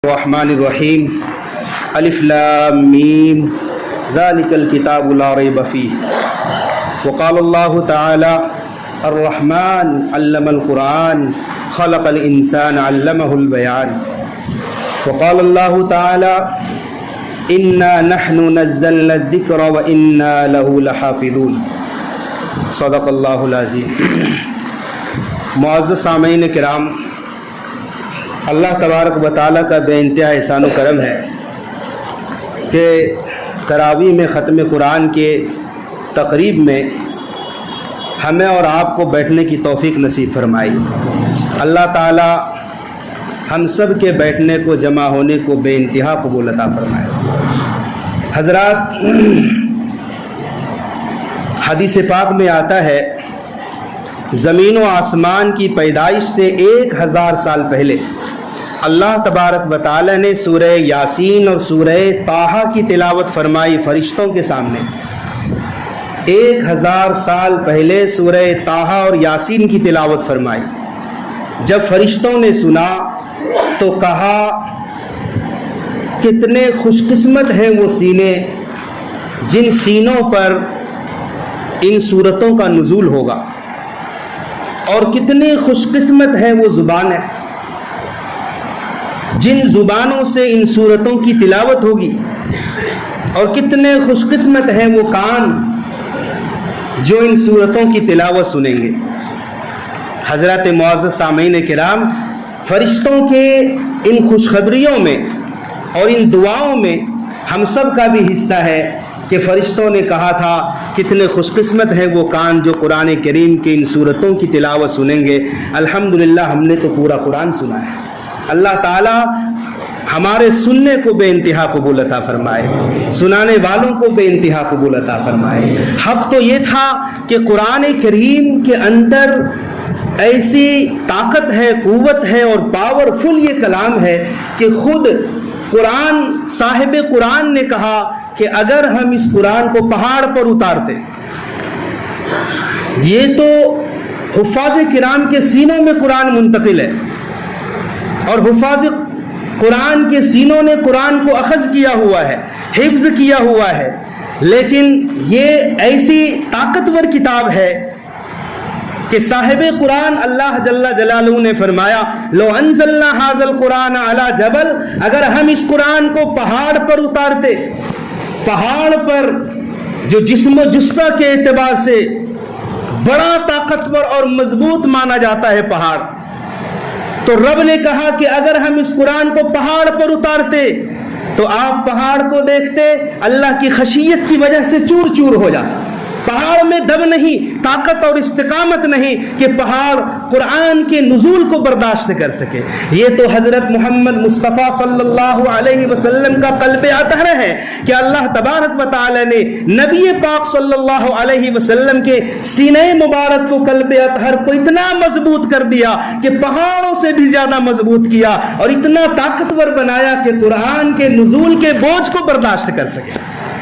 الرحمن الرحیم الف لام میم ذالک الکتاب لا ریب فیہ وقال اللہ تعالی الرحمن علم القرآن خلق الانسان علمہ البیان وقال اللہ تعالی انا نحن نزلنا الذکر وانا له لحافظون صدق اللہ العظیم۔ معزز سامعین کرام، اللہ تبارک و تعالیٰ کا بے انتہا احسان و کرم ہے کہ تراویح میں ختم قرآن کے تقریب میں ہمیں اور آپ کو بیٹھنے کی توفیق نصیب فرمائی۔ اللہ تعالیٰ ہم سب کے بیٹھنے کو، جمع ہونے کو بے انتہا قبول عطا فرمائے۔ حضرات، حدیث پاک میں آتا ہے زمین و آسمان کی پیدائش سے 1000 سال پہلے اللہ تبارک و تعالی نے سورہ یاسین اور سورہ طٰہٰ کی تلاوت فرمائی فرشتوں کے سامنے۔ 1000 سال پہلے سورہ طٰہٰ اور یاسین کی تلاوت فرمائی۔ جب فرشتوں نے سنا تو کہا کتنے خوش قسمت ہیں وہ سینے جن سینوں پر ان سورتوں کا نزول ہوگا، اور کتنے خوش قسمت ہے وہ زبانیں جن زبانوں سے ان سورتوں کی تلاوت ہوگی، اور کتنے خوش قسمت ہیں وہ کان جو ان سورتوں کی تلاوت سنیں گے۔ حضرات معزز سامعین کرام، فرشتوں کے ان خوشخبریوں میں اور ان دعاؤں میں ہم سب کا بھی حصہ ہے کہ فرشتوں نے کہا تھا کتنے خوش قسمت ہیں وہ کان جو قرآن کریم کے ان سورتوں کی تلاوت سنیں گے۔ الحمدللہ ہم نے تو پورا قرآن سنا ہے۔ اللہ تعالی ہمارے سننے کو بے انتہا قبول عطا فرمائے، سنانے والوں کو بے انتہا قبول عطا فرمائے۔ حق تو یہ تھا کہ قرآن کریم کے اندر ایسی طاقت ہے، قوت ہے اور پاورفل یہ کلام ہے کہ خود قرآن، صاحب قرآن نے کہا کہ اگر ہم اس قرآن کو پہاڑ پر اتارتے، یہ تو حفاظ کرام کے سینوں میں قرآن منتقل ہے اور حفاظ قرآن کے سینوں نے قرآن کو اخذ کیا ہوا ہے، حفظ کیا ہوا ہے، لیکن یہ ایسی طاقتور کتاب ہے کہ صاحب قرآن اللہ جل جلالہ نے فرمایا لو انزلنا ھذا القرآن علی جبل، اگر ہم اس قرآن کو پہاڑ پر اتارتے، پہاڑ پر جو جسم و جثہ کے اعتبار سے بڑا طاقتور اور مضبوط مانا جاتا ہے پہاڑ، تو رب نے کہا کہ اگر ہم اس قرآن کو پہاڑ پر اتارتے تو آپ پہاڑ کو دیکھتے اللہ کی خشیت کی وجہ سے چور چور ہو جاتا۔ پہاڑ میں دم نہیں، طاقت اور استقامت نہیں کہ پہاڑ قرآن کے نزول کو برداشت کر سکے۔ یہ تو حضرت محمد مصطفیٰ صلی اللہ علیہ وسلم کا قلب اطہر ہے کہ اللہ تبارک و تعالی نے نبی پاک صلی اللہ علیہ وسلم کے سینہ مبارک کو، قلب اطہر کو اتنا مضبوط کر دیا کہ پہاڑوں سے بھی زیادہ مضبوط کیا اور اتنا طاقتور بنایا کہ قرآن کے نزول کے بوجھ کو برداشت کر سکے۔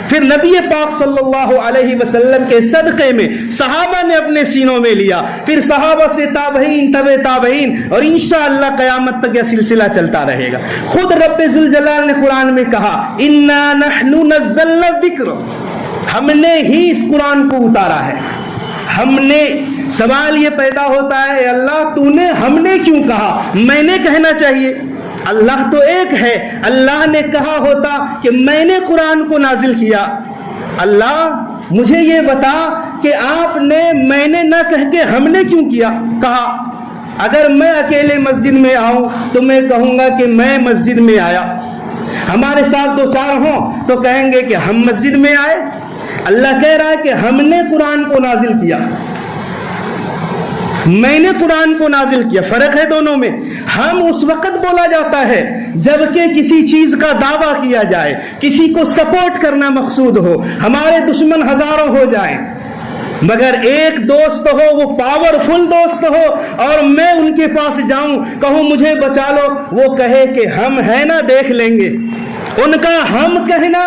پھر نبی پاک صلی اللہ علیہ وسلم کے صدقے میں صحابہ نے اپنے سینوں میں لیا، پھر صحابہ سے تابعین، تبع تابعین، اور انشاءاللہ قیامت تک یہ سلسلہ چلتا رہے گا۔ خود رب ذوالجلال نے قرآن میں کہا انا نحن نزلنا الذکر، ہم نے ہی اس قرآن کو اتارا ہے، ہم نے۔ سوال یہ پیدا ہوتا ہے اللہ تو نے، ہم نے کیوں کہا؟ میں نے کہنا چاہیے، اللہ تو ایک ہے۔ اللہ نے کہا ہوتا کہ میں نے قرآن کو نازل کیا، اللہ مجھے یہ بتا کہ آپ نے میں نے نہ کہہ کے ہم نے کیوں کہا؟ اگر میں اکیلے مسجد میں آؤں تو میں کہوں گا کہ میں مسجد میں آیا، ہمارے ساتھ دو چار ہوں تو کہیں گے کہ ہم مسجد میں آئے۔ اللہ کہہ رہا ہے کہ ہم نے قرآن کو نازل کیا، میں نے قرآن کو نازل کیا۔ فرق ہے دونوں میں۔ ہم اس وقت بولا جاتا ہے جبکہ کسی چیز کا دعویٰ کیا جائے، کسی کو سپورٹ کرنا مقصود ہو، ہمارے دشمن ہزاروں ہو جائیں مگر ایک دوست ہو، وہ پاورفل دوست ہو، اور میں ان کے پاس جاؤں کہوں مجھے بچا لو، وہ کہے کہ ہم ہیں نا دیکھ لیں گے۔ ان کا ہم کہنا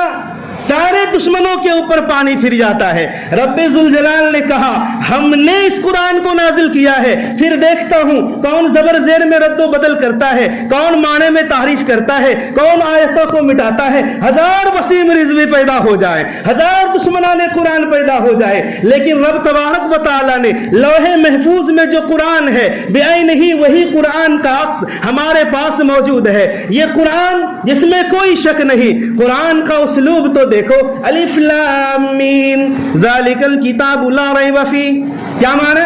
سارے دشمنوں کے اوپر پانی پھر جاتا ہے۔ رب ذوالجلال نے کہا ہم نے اس قرآن کو نازل کیا ہے، پھر دیکھتا ہوں کون زبر زیر میں رد و بدل کرتا ہے، کون معنی میں تعریف کرتا ہے، کون آیتوں کو مٹاتا ہے۔ 1000 وسیم رضوی پیدا ہو جائے، 1000 دشمنان قرآن پیدا ہو جائے، لیکن رب تبارک و تعالی نے لوح محفوظ میں جو قرآن ہے بعینہ وہی قرآن کا عکس ہمارے پاس موجود ہے۔ یہ قرآن جس میں کوئی شک نہیں، قرآن کا اسلوب تو دیکھو، الف لام میم ذالک الکتاب لا ریب فیہ، کیا معنی؟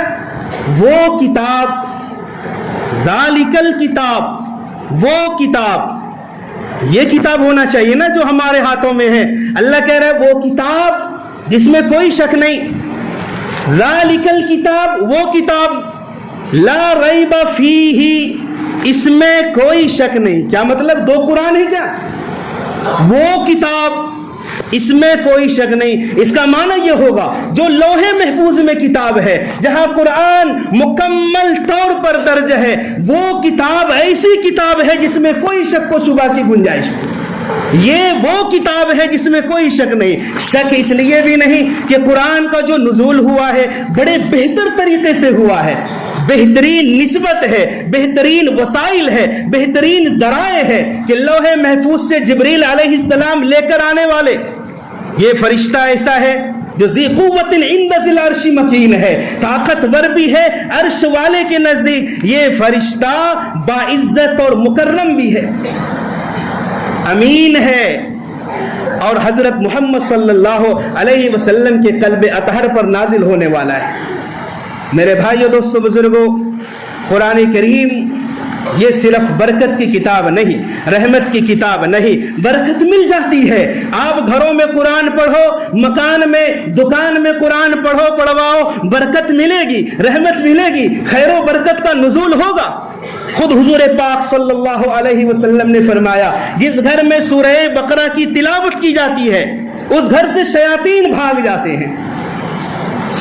وہ کتاب، ذالک الکتاب، وہ کتاب، یہ کتاب ہونا چاہیے نا جو ہمارے ہاتھوں میں ہے۔ اللہ کہہ رہا ہے وہ کتاب جس میں کوئی شک نہیں، ذالک الکتاب، وہ کتاب، لا ریب فیہ، اس میں کوئی شک نہیں۔ کیا مطلب؟ 2 قرآن ہے کیا؟ وہ کتاب اس میں کوئی شک نہیں۔ اس کا معنی یہ ہوگا جو لوح محفوظ میں کتاب ہے، جہاں قرآن مکمل طور پر درج ہے، وہ کتاب ایسی کتاب ہے جس میں کوئی شک و شبہ کی گنجائش نہیں۔ یہ وہ کتاب ہے جس میں کوئی شک نہیں۔ شک اس لیے بھی نہیں کہ قرآن کا جو نزول ہوا ہے بڑے بہتر طریقے سے ہوا ہے، بہترین نسبت ہے، بہترین وسائل ہے، بہترین ذرائع ہے کہ لوح محفوظ سے جبریل علیہ السلام لے کر آنے والے یہ فرشتہ ایسا ہے جو ذی قوت عند ذی العرش مکین ہے، طاقتور بھی ہے عرش والے کے نزدیک۔ یہ فرشتہ باعزت اور مکرم بھی ہے، امین ہے، اور حضرت محمد صلی اللہ علیہ وسلم کے قلب اطہر پر نازل ہونے والا ہے۔ میرے بھائیو، دوستو، بزرگوں، قرآن کریم یہ صرف برکت کی کتاب نہیں، رحمت کی کتاب نہیں۔ برکت مل جاتی ہے، آپ گھروں میں قرآن پڑھو، مکان میں، دکان میں قرآن پڑھو، پڑھواؤ، برکت ملے گی، رحمت ملے گی، خیر و برکت کا نزول ہوگا۔ خود حضور پاک صلی اللہ علیہ وسلم نے فرمایا جس گھر میں سورہ بقرہ کی تلاوت کی جاتی ہے اس گھر سے شیاطین بھاگ جاتے ہیں۔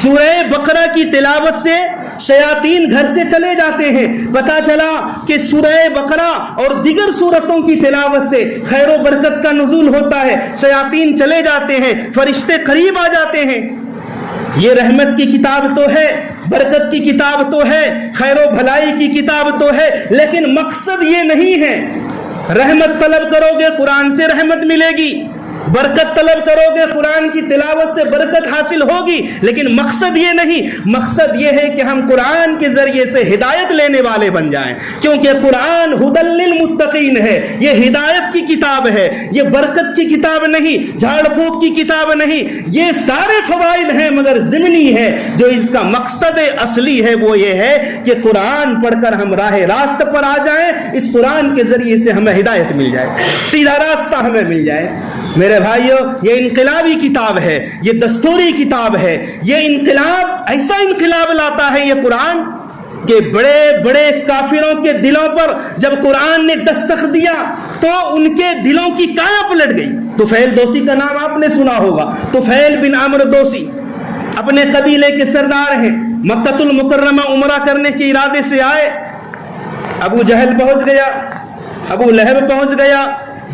سورہ بقرہ کی تلاوت سے شیاطین گھر سے چلے جاتے ہیں۔ پتہ چلا کہ سورہ بقرہ اور دیگر سورتوں کی تلاوت سے خیر و برکت کا نزول ہوتا ہے، شیاطین چلے جاتے ہیں، فرشتے قریب آ جاتے ہیں۔ یہ رحمت کی کتاب تو ہے، برکت کی کتاب تو ہے، خیر و بھلائی کی کتاب تو ہے، لیکن مقصد یہ نہیں ہے۔ رحمت طلب کرو گے قرآن سے رحمت ملے گی، برکت طلب کرو گے قرآن کی تلاوت سے برکت حاصل ہوگی، لیکن مقصد یہ نہیں۔ مقصد یہ ہے کہ ہم قرآن کے ذریعے سے ہدایت لینے والے بن جائیں، کیونکہ قرآن ھدی للمتقین ہے، یہ ہدایت کی کتاب ہے، یہ برکت کی کتاب نہیں، جھاڑ پھونک کی کتاب نہیں۔ یہ سارے فوائد ہیں مگر ضمنی ہے، جو اس کا مقصد اصلی ہے وہ یہ ہے کہ قرآن پڑھ کر ہم راہ راست پر آ جائیں، اس قرآن کے ذریعے سے ہمیں ہدایت مل جائے، سیدھا راستہ ہمیں مل جائے۔ میرے بھائیو، یہ انقلابی کتاب ہے، یہ دستوری کتاب ہے، یہ انقلاب، ایسا انقلاب لاتا ہے یہ قرآن کہ بڑے بڑے کافروں کے دلوں پر جب قرآن نے دستخط دیا تو ان کے دلوں کی کایا پلٹ گئی۔ طفیل دوسی کا نام آپ نے سنا ہوگا، طفیل بن عمرو دوسی اپنے قبیلے کے سردار ہیں، مکہ المکرمہ عمرہ کرنے کے ارادے سے آئے، ابو جہل پہنچ گیا، ابو لہب پہنچ گیا،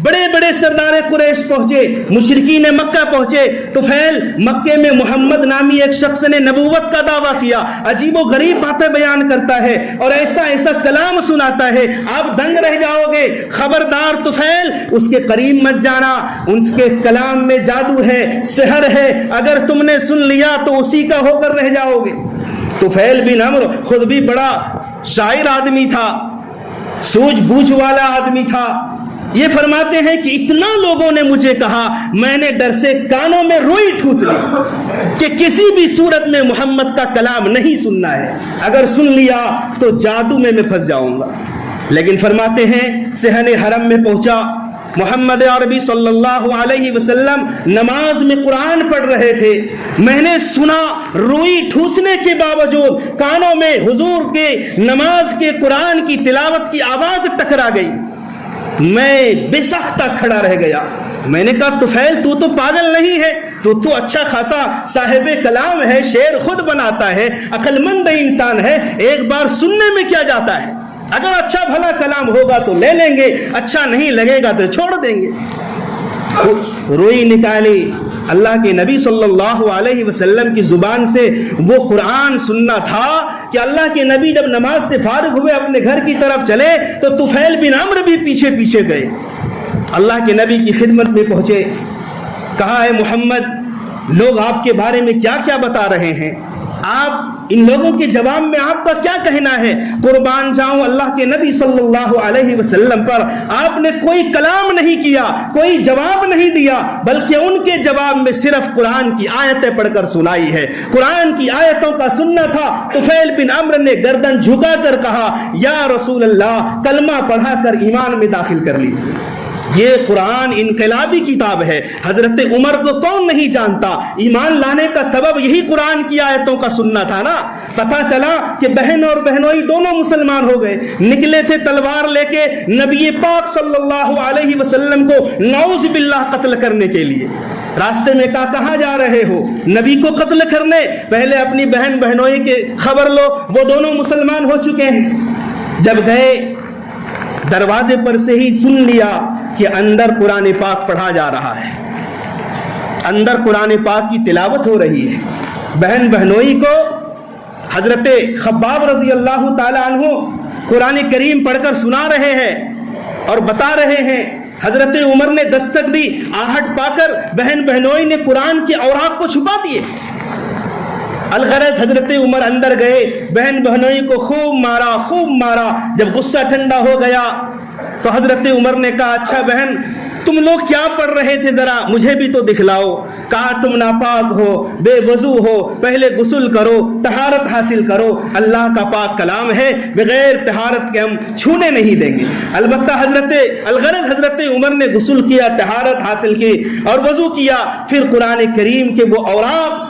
بڑے بڑے سردار قریش پہنچے، مشرکین مکہ پہنچے۔ طفیل مکے میں محمد نامی ایک شخص نے نبوت کا دعویٰ کیا، عجیب و غریب باتیں بیان کرتا ہے اور ایسا ایسا کلام سناتا ہے، آپ دنگ رہ جاؤ گے۔ خبردار طفیل، اس کے قریب مت جانا، اس کے کلام میں جادو ہے، سحر ہے، اگر تم نے سن لیا تو اسی کا ہو کر رہ جاؤ گے۔ طفیل بن عمرو خود بھی بڑا شاعر آدمی تھا، سوجھ بوجھ والا آدمی تھا۔ یہ فرماتے ہیں کہ اتنا لوگوں نے مجھے کہا، میں نے ڈر سے کانوں میں روئی ٹھوس لی کہ کسی بھی صورت میں محمد کا کلام نہیں سننا ہے، اگر سن لیا تو جادو میں پھنس جاؤں گا۔ لیکن فرماتے ہیں صحن حرم میں پہنچا، محمد عربی صلی اللہ علیہ وسلم نماز میں قرآن پڑھ رہے تھے، میں نے سنا، روئی ٹھوسنے کے باوجود کانوں میں حضور کے نماز کے قرآن کی تلاوت کی آواز ٹکرا گئی، میں بے ساختہ کھڑا رہ گیا۔ میں نے کہا طفیل تو پاگل نہیں ہے، تو اچھا خاصا صاحب کلام ہے، شعر خود بناتا ہے، عقل مند انسان ہے، ایک بار سننے میں کیا جاتا ہے، اگر اچھا بھلا کلام ہوگا تو لے لیں گے، اچھا نہیں لگے گا تو چھوڑ دیں گے۔ روئی نکالی اللہ کے نبی صلی اللہ علیہ وسلم کی زبان سے وہ قرآن سننا تھا کہ اللہ کے نبی جب نماز سے فارغ ہوئے اپنے گھر کی طرف چلے تو طفیل بن عمرو بھی پیچھے پیچھے گئے، اللہ کے نبی کی خدمت میں پہنچے، کہا اے محمد لوگ آپ کے بارے میں کیا کیا بتا رہے ہیں، آپ ان لوگوں کے جواب میں آپ کا کیا کہنا ہے؟ قربان جاؤں اللہ کے نبی صلی اللہ علیہ وسلم پر آپ نے کوئی کلام نہیں کیا، کوئی جواب نہیں دیا، بلکہ ان کے جواب میں صرف قرآن کی آیتیں پڑھ کر سنائی ہے۔ قرآن کی آیتوں کا سننا تھا۔ طفیل بن عمرو نے گردن جھکا کر کہا یا رسول اللہ، کلمہ پڑھا کر ایمان میں داخل کر لیجیے۔ یہ قرآن انقلابی کتاب ہے، حضرت عمر کو کون نہیں جانتا؟ ایمان لانے کا سبب یہی قرآن کی آیتوں کا سننا تھا نا۔ پتہ چلا کہ بہن اور بہنوئی دونوں مسلمان ہو گئے، نکلے تھے تلوار لے کے نبی پاک صلی اللہ علیہ وسلم کو نعوذ باللہ قتل کرنے کے لیے۔ راستے میں کہاں جا رہے ہو؟ نبی کو قتل کرنے؟ پہلے اپنی بہن بہنوئی کے خبر لو، وہ دونوں مسلمان ہو چکے ہیں۔ جب گئے دروازے پر سے ہی سن لیا کہ اندر قرآن پاک پڑھا جا رہا ہے، اندر قرآن پاک کی تلاوت ہو رہی ہے۔ بہن بہنوئی کو حضرت خباب رضی اللہ تعالی عنہ قرآن کریم پڑھ کر سنا رہے ہیں اور بتا رہے ہیں۔ حضرت عمر نے دستک دی، آہٹ پا کر بہن بہنوئی نے قرآن کے اوراق کو چھپا دیے۔ الغرض حضرت عمر اندر گئے، بہن بہنوئی کو خوب مارا۔ جب غصہ ٹھنڈا ہو گیا تو حضرت عمر نے کہا اچھا بہن تم لوگ کیا پڑھ رہے تھے، ذرا مجھے بھی تو دکھلاؤ۔ کہا تم ناپاک ہو، بے وضو ہو، پہلے غسل کرو، طہارت حاصل کرو، اللہ کا پاک کلام ہے، بغیر طہارت کے ہم چھونے نہیں دیں گے۔ البتہ حضرت عمر نے غسل کیا، طہارت حاصل کی اور وضو کیا، پھر قرآن کریم کے وہ اوراق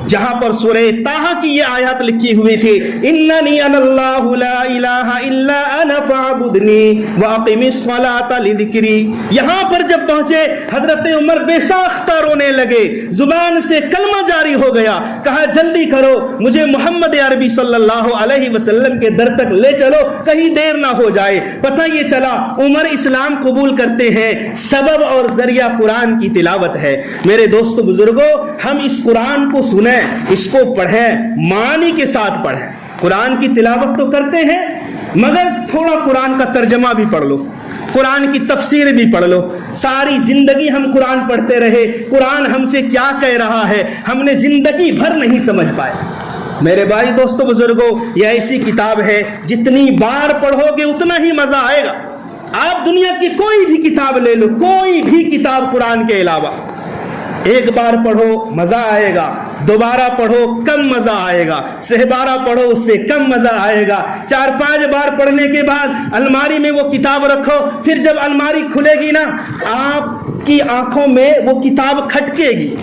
جہاں پر سورہ طٰہٰ کی یہ آیات لکھی ہوئی تھی، اننی انا اللہ لا الہ الا انا فاعبدنی واقم الصلاۃ لذکری، یہاں پر جب پہنچے حضرت عمر بے ساختہ رونے لگے، زبان سے کلمہ جاری ہو گیا، کہا جلدی کرو مجھے محمد عربی صلی اللہ علیہ وسلم کے در تک لے چلو، کہیں دیر نہ ہو جائے۔ پتہ یہ چلا عمر اسلام قبول کرتے ہیں، سبب اور ذریعہ قرآن کی تلاوت ہے۔ میرے دوستو بزرگوں، ہم اس قرآن کو سنیں، اس کو پڑھیں، معنی کے ساتھ پڑھیں۔ قرآن کی تلاوت تو کرتے ہیں مگر تھوڑا قرآن کا ترجمہ بھی پڑھ لو، قرآن کی تفسیر بھی پڑھ لو۔ ساری زندگی ہم قرآن پڑھتے رہے، قرآن ہم سے کیا کہہ رہا ہے ہم نے زندگی بھر نہیں سمجھ پائے۔ میرے بھائی دوستو بزرگوں، یہ ایسی کتاب ہے جتنی بار پڑھو گے اتنا ہی مزہ آئے گا۔ آپ دنیا کی کوئی بھی کتاب لے لو، کوئی بھی کتاب قرآن کے علاوہ، ایک بار پڑھو مزہ آئے گا، دوبارہ پڑھو کم مزہ آئے گا، سہ پڑھو اس سے کم مزہ آئے گا، 4-5 بار پڑھنے کے بعد الماری میں وہ کتاب رکھو، پھر جب الماری کھلے گی نا آپ کی آنکھوں میں وہ کتاب کھٹکے گی،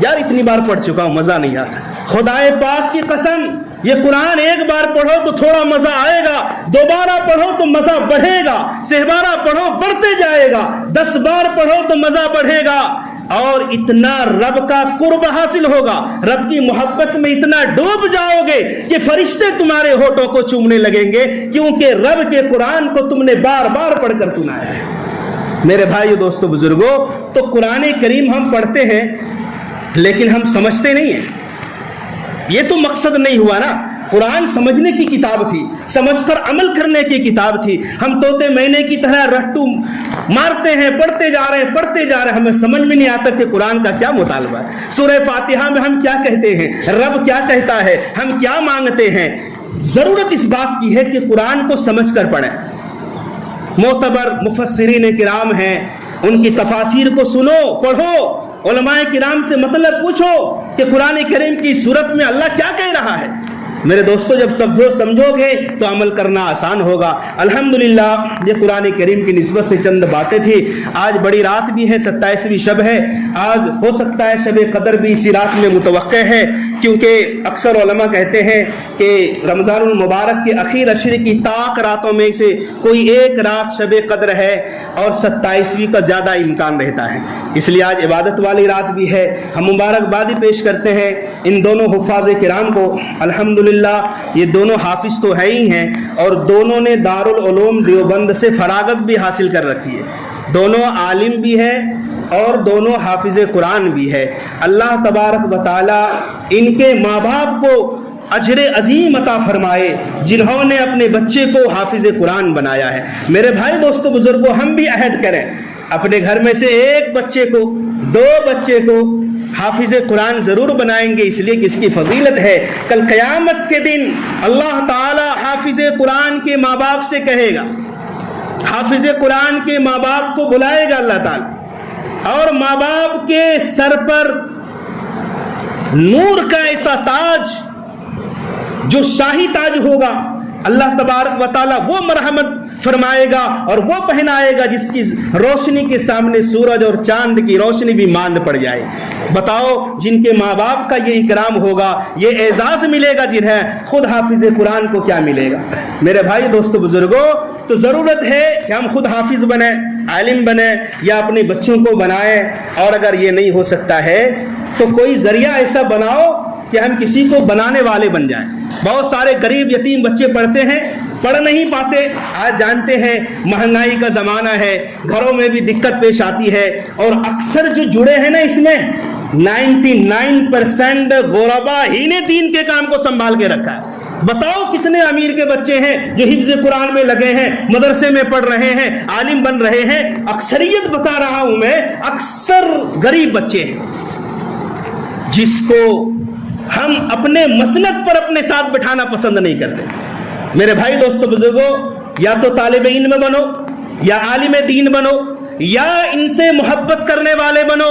یار اتنی بار پڑھ چکا ہوں مزہ نہیں آتا۔ خدائے پاک کی قسم، یہ قرآن ایک بار پڑھو تو تھوڑا مزہ آئے گا، دوبارہ پڑھو تو مزہ بڑھے گا، 6 بار پڑھو بڑھتے جائے گا، 10 بار پڑھو تو مزہ بڑھے گا، اور اتنا رب کا قرب حاصل ہوگا، رب کی محبت میں اتنا ڈوب جاؤ گے کہ فرشتے تمہارے ہونٹوں کو چومنے لگیں گے، کیونکہ رب کے قرآن کو تم نے بار بار پڑھ کر سنایا ہے۔ میرے بھائی دوستو بزرگوں، تو قرآن کریم ہم پڑھتے ہیں لیکن ہم سمجھتے نہیں ہیں، یہ تو مقصد نہیں ہوا نا۔ قرآن سمجھنے کی کتاب تھی، سمجھ کر عمل کرنے کی کتاب تھی۔ ہم طوطے مینے کی طرح رٹو مارتے ہیں، پڑھتے جا رہے ہیں، ہمیں سمجھ میں نہیں آتا کہ قرآن کا کیا مطالبہ ہے۔ سورہ فاتحہ میں ہم کیا کہتے ہیں، رب کیا کہتا ہے، ہم کیا مانگتے ہیں۔ ضرورت اس بات کی ہے کہ قرآن کو سمجھ کر پڑھیں۔ معتبر مفسرین کرام ہیں، ان کی تفاسیر کو سنو، پڑھو، علماء کرام سے مطلب پوچھو کہ قرآن کریم کی صورت میں اللہ کیا کہہ رہا ہے۔ میرے دوستو، جب سمجھو گے تو عمل کرنا آسان ہوگا۔ الحمدللہ، یہ قرآن کریم کی نسبت سے چند باتیں تھی۔ آج بڑی رات بھی ہے، 27ویں شب ہے، آج ہو سکتا ہے شب قدر بھی اسی رات میں متوقع ہے، کیونکہ اکثر علماء کہتے ہیں کہ رمضان المبارک کے اخیر عشر کی طاق راتوں میں سے کوئی ایک رات شب قدر ہے اور 27ویں کا زیادہ امکان رہتا ہے، اس لیے آج عبادت والی رات بھی ہے۔ ہم مبارکبادی پیش کرتے ہیں ان دونوں حفاظ کرام کو۔ الحمدللہ یہ دونوں حافظ تو ہے ہی ہیں، اور دونوں نے دارالعلوم دیوبند سے فراغت بھی حاصل کر رکھی ہے، دونوں عالم بھی ہے اور دونوں حافظ قرآن بھی ہے. اللہ تبارک و تعالی ان کے ماں باپ کو اجر عظیم عطا فرمائے جنہوں نے اپنے بچے کو حافظ قرآن بنایا ہے. میرے بھائی دوستو بزرگوں، ہم بھی عہد کریں اپنے گھر میں سے ایک بچے کو، 2 بچے کو حافظ قرآن ضرور بنائیں گے، اس لیے کہ اس کی فضیلت ہے. کل قیامت کے دن اللہ تعالی حافظ قرآن کے ماں باپ سے کہے گا، حافظ قرآن کے ماں باپ کو بلائے گا اللہ تعالی، اور ماں باپ کے سر پر نور کا ایسا تاج جو شاہی تاج ہوگا، اللہ تبارک و تعالی وہ مرحمت فرمائے گا اور وہ پہنائے گا جس کی روشنی کے سامنے سورج اور چاند کی روشنی بھی ماند پڑ جائے. بتاؤ، جن کے ماں باپ کا یہ اکرام ہوگا، یہ اعزاز ملے گا جنہیں، خود حافظ قرآن کو کیا ملے گا؟ میرے بھائی دوستو بزرگوں، تو ضرورت ہے کہ ہم خود حافظ بنیں، عالم بنیں، یا اپنے بچوں کو بنائیں. اور اگر یہ نہیں ہو سکتا ہے تو کوئی ذریعہ ایسا بناؤ کہ ہم کسی کو بنانے والے بن جائیں. بہت سارے غریب یتیم بچے پڑھتے ہیں، پڑھ نہیں پاتے. آج جانتے ہیں مہنگائی کا زمانہ ہے، گھروں میں بھی دقت پیش آتی ہے، اور اکثر جو جڑے ہیں نا اس میں 99% غربا ہی نے دین کے کام کو سنبھال کے رکھا ہے. بتاؤ کتنے امیر کے بچے ہیں جو حفظ قرآن میں لگے ہیں، مدرسے میں پڑھ رہے ہیں، عالم بن رہے ہیں. اکثریت بتا رہا ہوں میں، اکثر غریب بچے ہیں جس کو ہم اپنے مسلک پر اپنے ساتھ بٹھانا پسند نہیں کرتے. میرے بھائی دوستو بزرگوں، یا تو طالب علم بنو، یا عالم دین بنو، یا ان سے محبت کرنے والے بنو.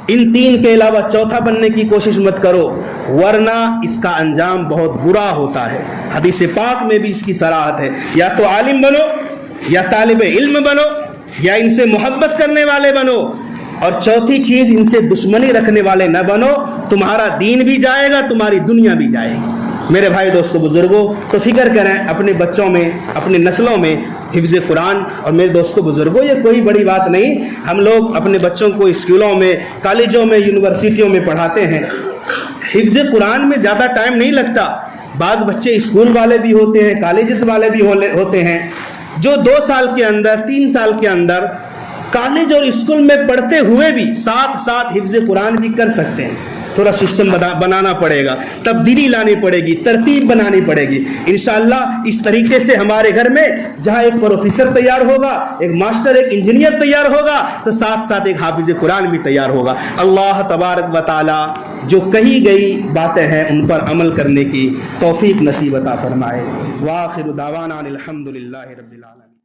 ان 3 کے علاوہ چوتھا بننے کی کوشش مت کرو، ورنہ اس کا انجام بہت برا ہوتا ہے. حدیث پاک میں بھی اس کی صراحت ہے. یا تو عالم بنو، یا طالب علم بنو، یا ان سے محبت کرنے والے بنو، اور چوتھی چیز ان سے دشمنی رکھنے والے نہ بنو. تمہارا دین بھی جائے گا، تمہاری دنیا بھی جائے گی. میرے بھائی دوستو بزرگوں، تو فکر کریں اپنے بچوں میں، اپنے نسلوں میں حفظ قرآن. اور میرے دوستو بزرگوں، یہ کوئی بڑی بات نہیں. ہم لوگ اپنے بچوں کو اسکولوں میں، کالجوں میں، یونیورسٹیوں میں پڑھاتے ہیں. حفظ قرآن میں زیادہ ٹائم نہیں لگتا. بعض بچے اسکول والے بھی ہوتے ہیں، کالجز والے بھی ہوتے ہیں، جو 2 سال کے اندر، 3 سال کے اندر کالج اور اسکول میں پڑھتے ہوئے بھی ساتھ ساتھ حفظ قرآن بھی کر سکتے ہیں. تھوڑا سسٹم بنانا پڑے گا، تبدیلی لانی پڑے گی، ترتیب بنانی پڑے گی. انشاءاللہ اس طریقے سے ہمارے گھر میں جہاں ایک پروفیسر تیار ہوگا، ایک ماسٹر، ایک انجینئر تیار ہوگا، تو ساتھ ساتھ ایک حافظ قرآن بھی تیار ہوگا. اللہ تبارک و تعالی جو کہی گئی باتیں ہیں ان پر عمل کرنے کی توفیق نصیب عطا فرمائے. وآخر دعوانا الحمدللہ رب العالمین.